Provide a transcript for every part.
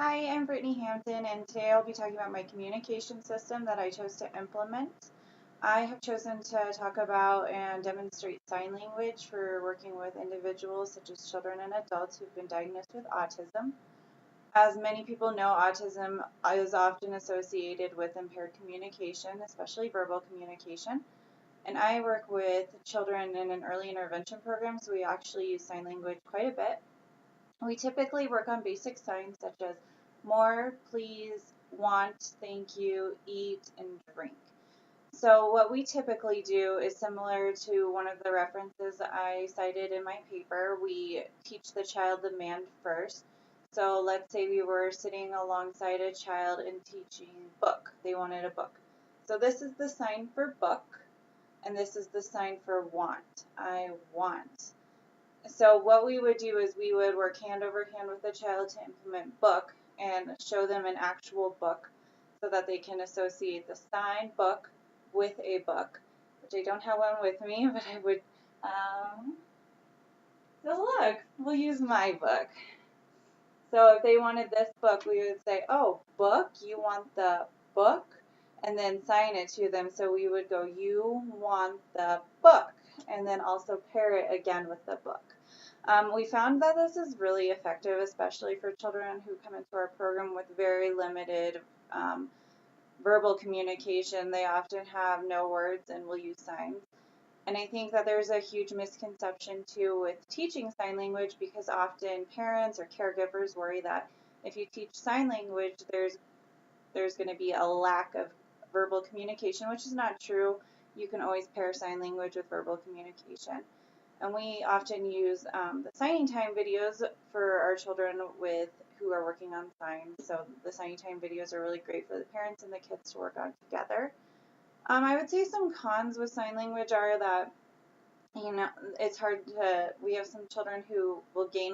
Hi, I'm Brittany Hampton, and today I'll be talking about my communication system that I chose to implement. I have chosen to talk about and demonstrate sign language for working with individuals such as children and adults who've been diagnosed with autism. As many people know, autism is often associated with impaired communication, especially verbal communication. And I work with children in an early intervention program, so we actually use sign language quite a bit. We typically work on basic signs such as more, please, want, thank you, eat, and drink. So what we typically do is similar to one of the references I cited in my paper. We teach the child the man first. So let's say we were sitting alongside a child and teaching book. They wanted a book. So this is the sign for book, and this is the sign for want. I want. So what we would do is we would work hand over hand with the child to implement book and show them an actual book so that they can associate the sign book with a book, which I don't have one with me, but I would, so look, we'll use my book. So if they wanted this book, we would say, oh, book, you want the book? And then sign it to them. So we would go, you want the book, and then also pair it again with the book. We found that this is really effective, especially for children who come into our program with very limited verbal communication. They often have no words and will use signs. And I think that there's a huge misconception too with teaching sign language, because often parents or caregivers worry that if you teach sign language, there's going to be a lack of verbal communication, which is not true. You can always pair sign language with verbal communication. And we often use the signing time videos for our children who are working on signs. So the signing time videos are really great for the parents and the kids to work on together. I would say some cons with sign language are that, it's hard we have some children who will gain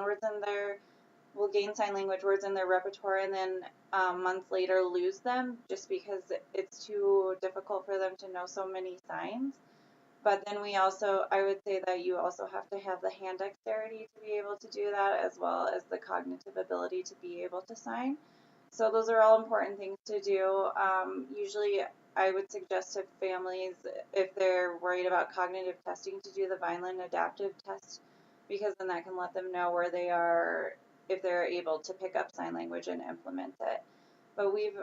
sign language words in their repertoire and then months later lose them just because it's too difficult for them to know so many signs. But then I would say that you also have to have the hand dexterity to be able to do that, as well as the cognitive ability to be able to sign. So those are all important things to do. Usually I would suggest to families, if they're worried about cognitive testing, to do the Vineland adaptive test, because then that can let them know where they are, if they're able to pick up sign language and implement it. But we've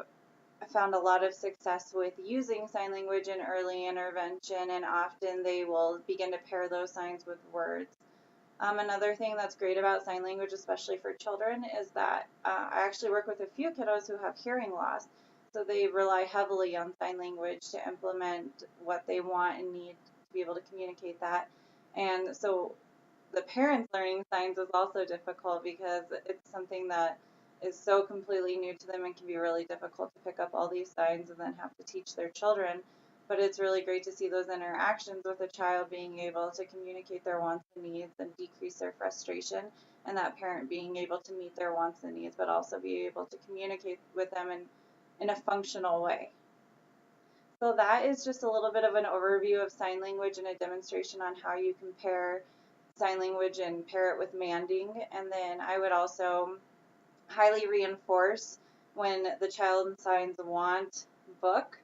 found a lot of success with using sign language in early intervention, and often they will begin to pair those signs with words. Another thing that's great about sign language, especially for children, is that I actually work with a few kiddos who have hearing loss, so they rely heavily on sign language to implement what they want and need to be able to communicate that. And so the parents learning signs is also difficult because it's something that is so completely new to them and can be really difficult to pick up all these signs and then have to teach their children. But it's really great to see those interactions with a child being able to communicate their wants and needs and decrease their frustration, and that parent being able to meet their wants and needs, but also be able to communicate with them in a functional way. So that is just a little bit of an overview of sign language and a demonstration on how you compare sign language and pair it with manding. And then I would also highly reinforce when the child signs want book.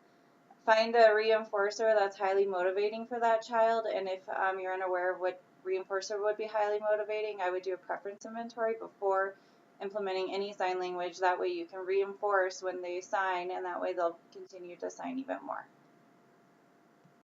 Find a reinforcer that's highly motivating for that child, and if you're unaware of what reinforcer would be highly motivating, I would do a preference inventory before implementing any sign language. That way you can reinforce when they sign, and that way they'll continue to sign even more.